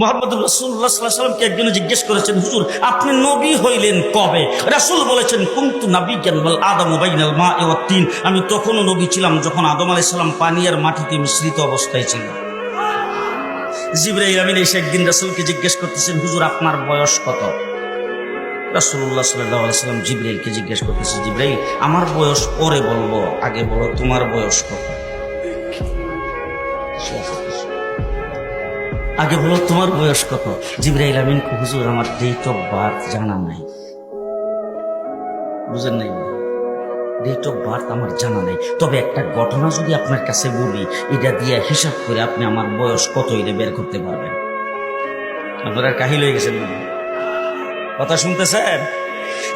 মুহাম্মদুর রাসূলুল্লাহ সাল্লাল্লাহু আলাইহি ওয়াসাল্লামকে একজন জিজ্ঞেস করেছেন, হুজুর আপনি নবী হইলেন কবে? রাসূল বলেছেন, কুনতু নাবিয়্যান ওয়াল আদামু বাইনাল মা'i ওয়াত তিন। আমি তখনও নবী ছিলাম যখন আদম আলাইহিস সালাম পানি আর মাটিতে মিশ্রিত অবস্থায় ছিলেন। জিবরাইল আমিন এসে একদিন রাসূলকে জিজ্ঞেস করতেছেন, হুজুর আপনার বয়স কত? রাসূলুল্লাহ সাল্লাল্লাহু আলাইহি ওয়াসাল্লাম জিবরাইলকে জিজ্ঞেস করতেছে, জিবরাইল আমার বয়স পরে বলবো, আগে বলো তোমার বয়স কত? আগে বলো তোমার বয়স কত? জিবরাইল আমিন হুজুর আমার ডেট অফ বার্থ জানা নাই। বুঝেন নাই? ডেট অফ বার্থ আমার জানা নাই, তবে একটা ঘটনা যদি আপনার কাছে বলি, এটা দিয়ে হিসাব করে আপনি আমার বয়স কত এটা বের করতে পারবেন। আপনারা কাহিল হয়ে গেছেন, কথা শুনতেছেন?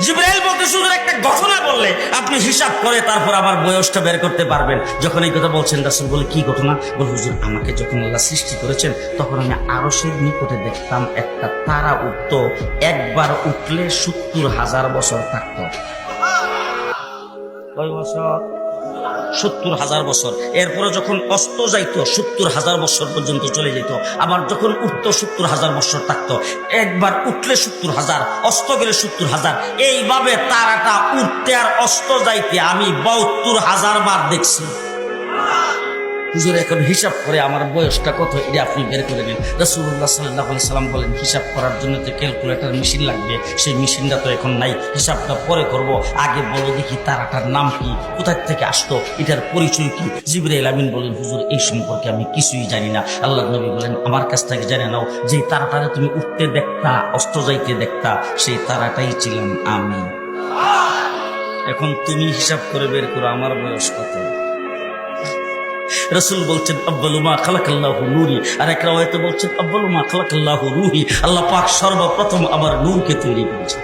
জিবরাইল বলতে শুধু একটা ঘটনা বললে আপনি হিসাব করে তারপর আমার বয়সটা বের করতে পারবেন। যখন এই কথা বলছেন, রাসূল বলে কি ঘটনা? বল হুজুর আমাকে যখন আল্লাহ সৃষ্টি করেছেন তখন আমি আরশের নিকটে দেখতাম একটা তারা উঠতো, একবার উঠলে ৭০,০০০ বছর থাকতো। কয় বছর? ৭০,০০০ বছর। এরপরে যখন অস্ত যাইতো ৭০,০০০ বছর পর্যন্ত চলে যেত, আবার যখন উঠতো ৭০,০০০ বছর থাকতো। একবার উঠলে ৭০,০০০, অস্ত গেলে ৭০,০০০। এইভাবে তারাটা উঠতে আর অস্ত যাইতে আমি ৭২,০০০ বার দেখছি। হুজুর এখন হিসাব করে আমার বয়সটা কত এটা আপনি বের করে নিন। রাসূলুল্লাহ সাল্লাল্লাহু আলাইহি সাল্লাম বলেন, হিসাব করার জন্য তো ক্যালকুলেটর মেশিন লাগবে, সেই মেশিনটা তো এখন নাই, হিসাবটা পরে করব। আগে বলো দেখি তারাটার নাম কি, কোথা থেকে আসতো, এটার পরিচয় কি? জিবরাইল আমিন বলেন, হুজুর এই সম্পর্কে আমি কিছুই জানি না। আল্লাহর নবী বলেন, আমার কাছ থেকে জেনে নাও, যে তারাটারে তুমি উঠতে দেখতা, অস্ত যাইতে দেখতা, সেই তারাটাই ছিলাম আমি। এখন তুমি হিসাব করে বের করো আমার বয়স কত। রাসূল বলছেন, আব্বালু মা খালাকাল্লাহু নূরি। আর এক রাওয়ায়াতে বলছেন, আব্বালু মা খালাকাল্লাহু রূহি। আল্লাহ পাক সর্বপ্রথম আমার নূরকে তৈরি করেছেন।